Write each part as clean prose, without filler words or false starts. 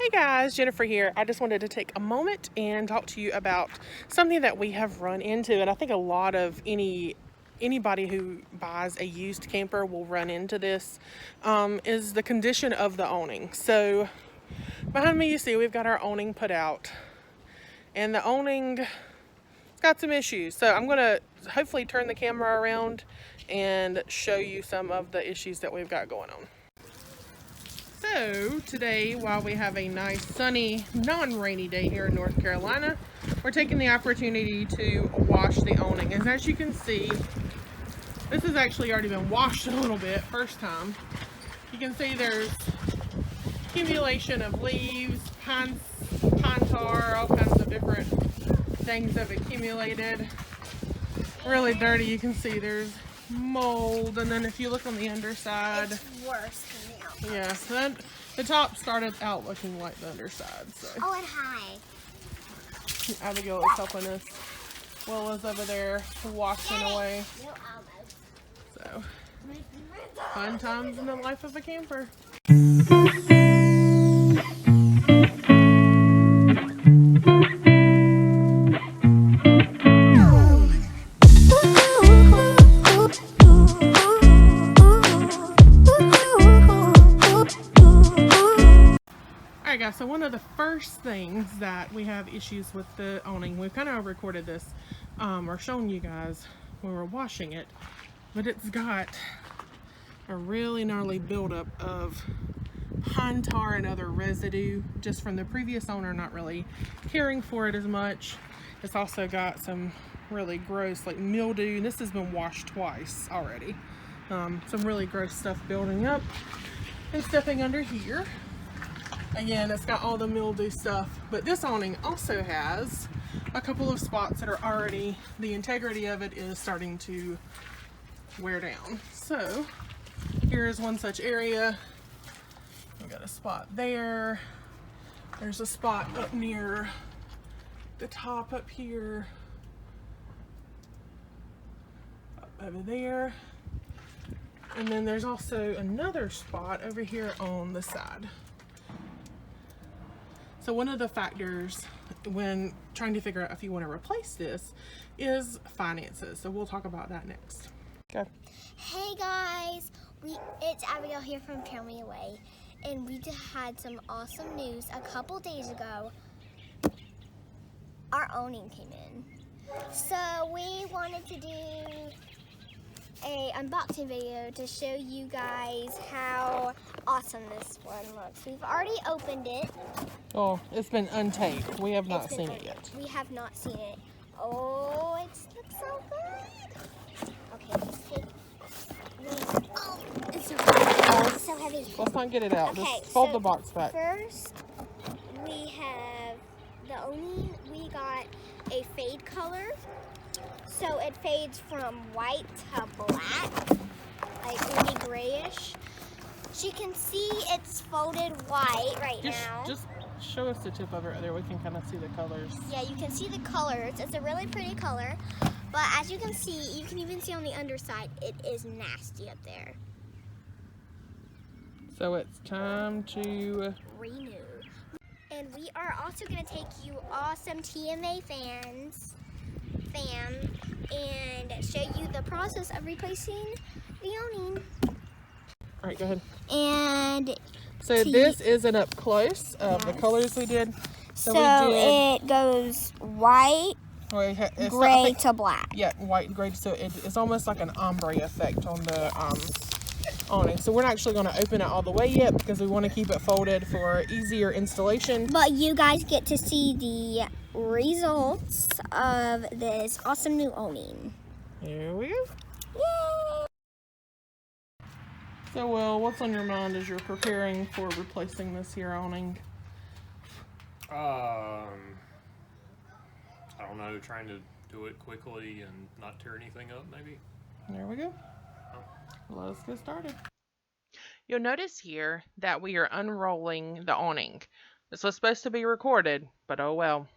Hey guys, Jennifer here. I just wanted to take a moment and talk to you about something that we have run into, and I think a lot of anybody who buys a used camper will run into this, is the condition of the awning. So behind me you see we've got our awning put out, and the awning's got some issues. So I'm going to hopefully turn the camera around and show you some of the issues that we've got going on. So today, while we have a nice sunny, non-rainy day here in North Carolina, we're taking the opportunity to wash the awning. And as you can see, this has actually already been washed a little bit, first time. You can see there's accumulation of leaves, pine tar, all kinds of different things have accumulated. Really dirty. You can see there's mold, and then if you look on the underside, it's worse than the outside. Yeah, so the top started out looking like the underside. So. Oh, and hi. Abigail is helping us. Willa's over there washing away. No elbows. So, fun times in the life of a camper. Alright guys, so one of the first things that we have issues with the awning, we've kind of recorded this or shown you guys when we're washing it, but it's got a really gnarly buildup of pine tar and other residue just from the previous owner not really caring for it as much. It's also got some really gross like mildew, and this has been washed twice already. Some really gross stuff building up. And stepping under here, again, it's got all the mildew stuff, but this awning also has a couple of spots that are already, the integrity of it is starting to wear down. So here's one such area. We got a spot there. There's a spot up near the top up here. Up over there. And then there's also another spot over here on the side. So one of the factors when trying to figure out if you want to replace this is finances. So we'll talk about that next. Okay. Hey guys, it's Abigail here from Tell Me Away, and we just had some awesome news a couple days ago. Our awning came in, so we wanted to do a unboxing video to show you guys how awesome this one looks. We've already opened it. Oh, it's been untaped. We have not seen it yet. We have not seen it. Oh, it looks so good. Okay, let's take these. Oh, it's so heavy. Let's not get it out. Okay, just fold so the box back. First, we have the awning. We got a fade color. So it fades from white to black, like maybe grayish. So you can see it's folded white right now. Just show us the tip of it there. We can kind of see the colors. Yeah, you can see the colors. It's a really pretty color. But as you can see, you can even see on the underside, it is nasty up there. So it's time to renew. And we are also going to take you awesome TMA fans and show you the process of replacing the awning. Alright, go ahead. And so this is an up close of the colors we did. So it goes white, gray to black. Yeah, white and gray. So it's almost like an ombre effect on the awning. So we're not actually going to open it all the way yet because we want to keep it folded for easier installation. But you guys get to see the results of this awesome new awning. Here we go. Yay! So, Will, what's on your mind as you're preparing for replacing this here awning? I don't know, trying to do it quickly and not tear anything up, maybe. There we go. Let's get started. You'll notice here that we are unrolling the awning. This was supposed to be recorded, but oh well.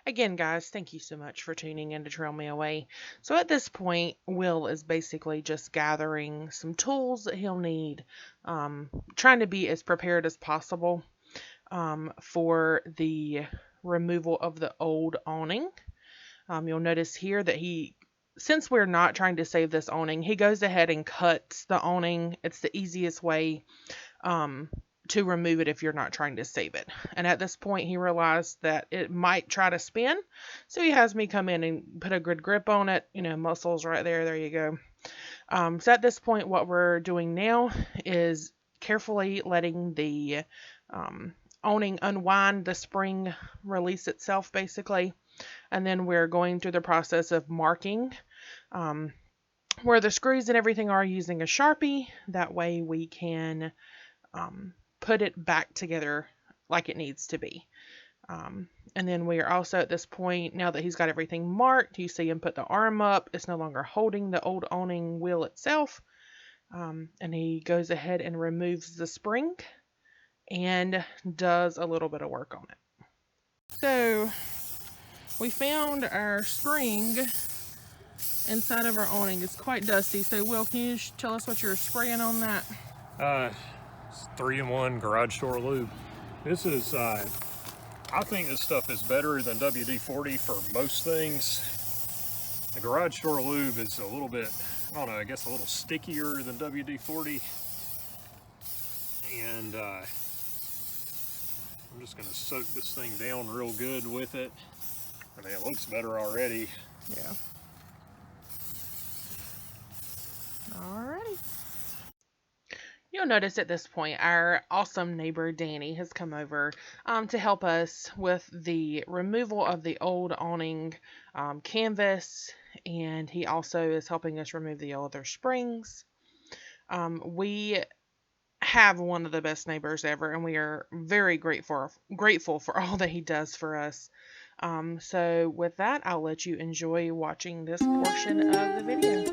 Again, guys, thank you so much for tuning in to Trail Me Away. So at this point, Will is basically just gathering some tools that he'll need, trying to be as prepared as possible. for the removal of the old awning. You'll notice here that since we're not trying to save this awning, he goes ahead and cuts the awning. It's the easiest way to remove it if you're not trying to save it. And at this point, he realized that it might try to spin. So he has me come in and put a good grip on it. Muscles right there. There you go. So at this point, what we're doing now is carefully letting the awning unwind, the spring release itself, basically. And then we're going through the process of marking where the screws and everything are using a Sharpie. That way we can put it back together like it needs to be. And then we are also at this point, now that he's got everything marked, you see him put the arm up. It's no longer holding the old awning wheel itself. And he goes ahead and removes the spring and does a little bit of work on it. So we found our spring inside of our awning. It's quite dusty. So Will, can you tell us what you're spraying on that? It's 3-in-1 garage door lube. This is, I think this stuff is better than WD-40 for most things. The garage door lube is a little bit, I don't know, I guess a little stickier than WD-40. And I'm just going to soak this thing down real good with it. I mean, it looks better already. Yeah. Alrighty. You'll notice at this point our awesome neighbor Danny has come over to help us with the removal of the old awning canvas, and he also is helping us remove the other springs. We have one of the best neighbors ever, and we are very grateful for all that he does for us. So with that, I'll let you enjoy watching this portion of the video.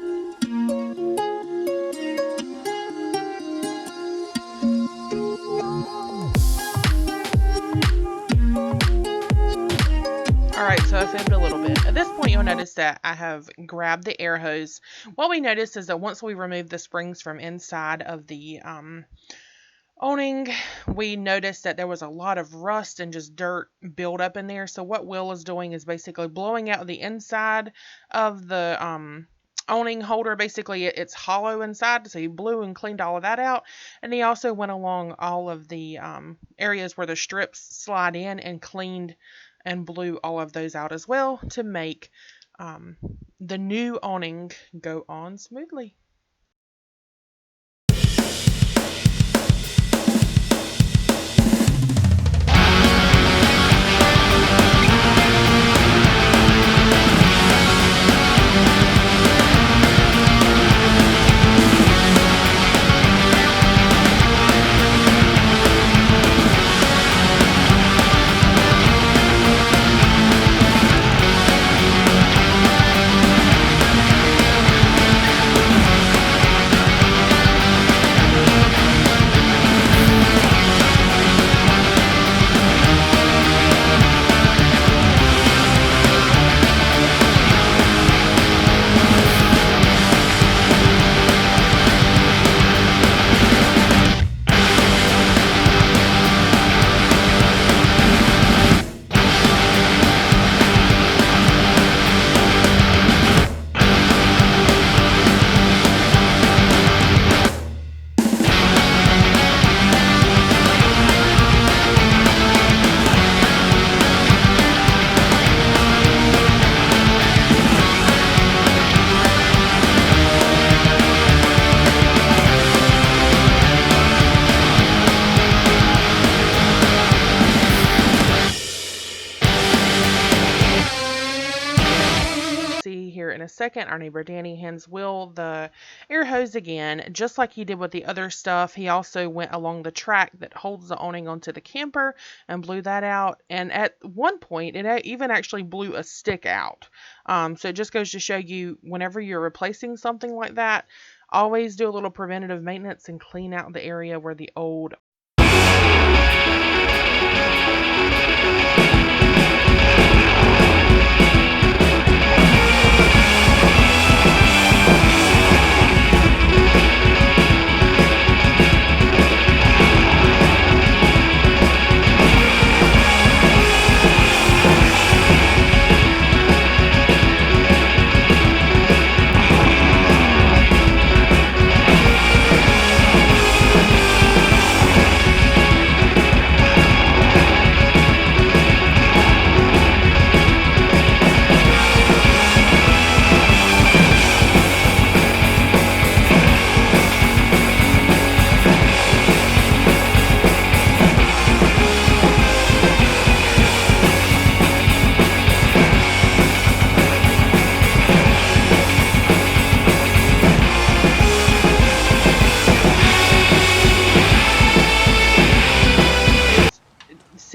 Alright, so I filmed a little bit. At this point, you'll notice that I have grabbed the air hose. What we noticed is that once we removed the springs from inside of the awning, we noticed that there was a lot of rust and just dirt build up in there. So what Will is doing is basically blowing out the inside of the awning holder. Basically, it's hollow inside, so he blew and cleaned all of that out. And he also went along all of the areas where the strips slide in and cleaned and blew all of those out as well to make the new awning go on smoothly. In a second, our neighbor Danny hands Will the air hose again, just like he did with the other stuff. He also went along the track that holds the awning onto the camper and blew that out. And at one point, it even actually blew a stick out. So it just goes to show you, whenever you're replacing something like that, always do a little preventative maintenance and clean out the area where the old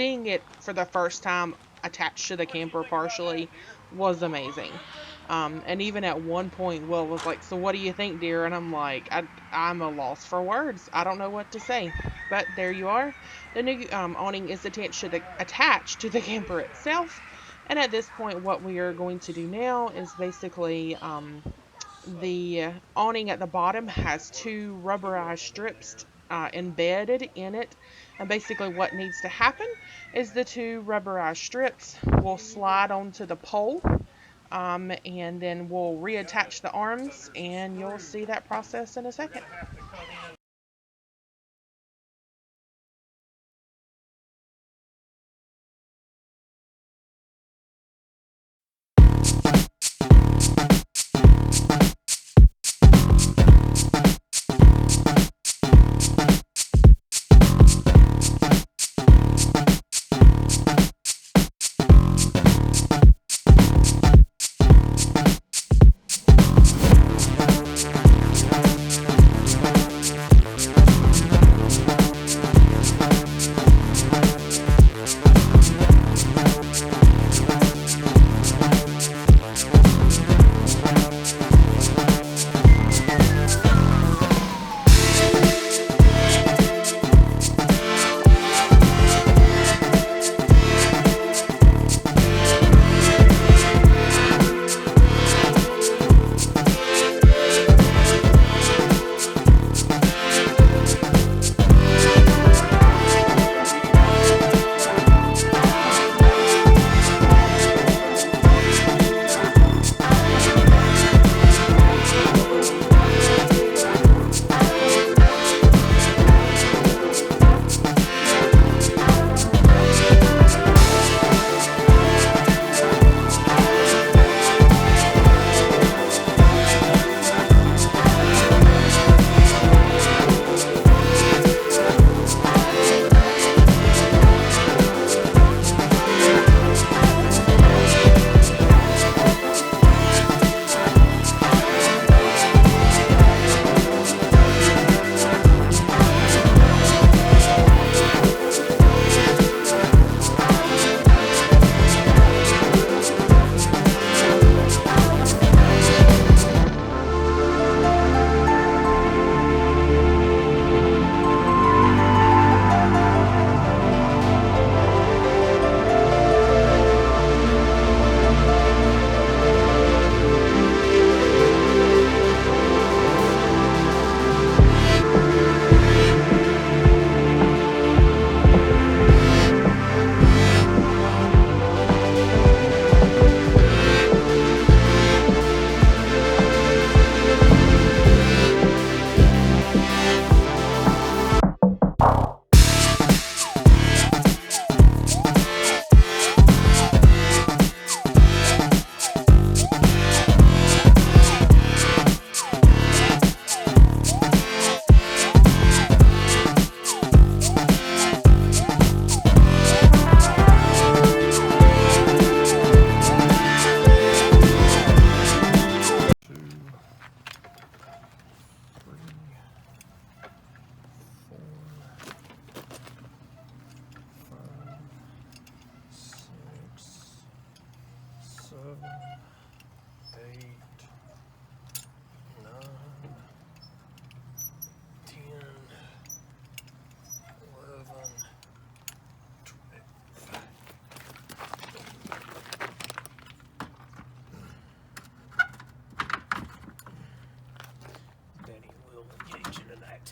seeing it for the first time attached to the camper partially was amazing. And even at one point, Will was like, "So what do you think, dear?" And I'm like, I'm a loss for words. I don't know what to say. But there you are. The new awning is attached to the camper itself. And at this point, what we are going to do now is basically the awning at the bottom has two rubberized strips embedded in it. And basically, what needs to happen is the two rubberized strips will slide onto the pole, and then we'll reattach the arms, and you'll see that process in a second.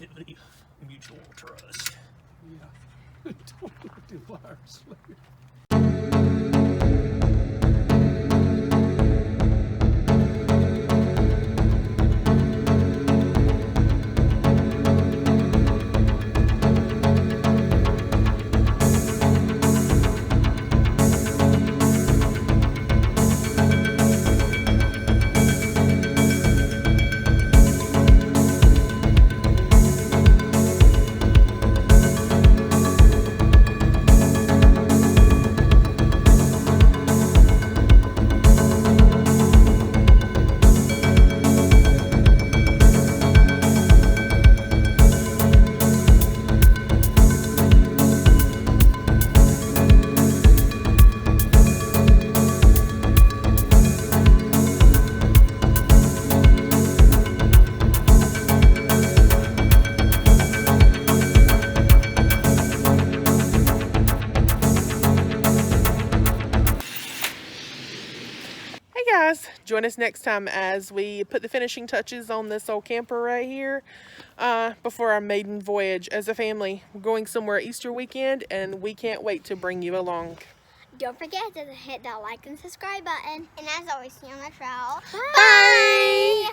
Activity of mutual trust. Yeah. Don't do virus later. Hey guys, join us next time as we put the finishing touches on this old camper right here before our maiden voyage as a family. We're going somewhere Easter weekend and we can't wait to bring you along. Don't forget to hit that like and subscribe button. And as always, see you on the trail. Bye!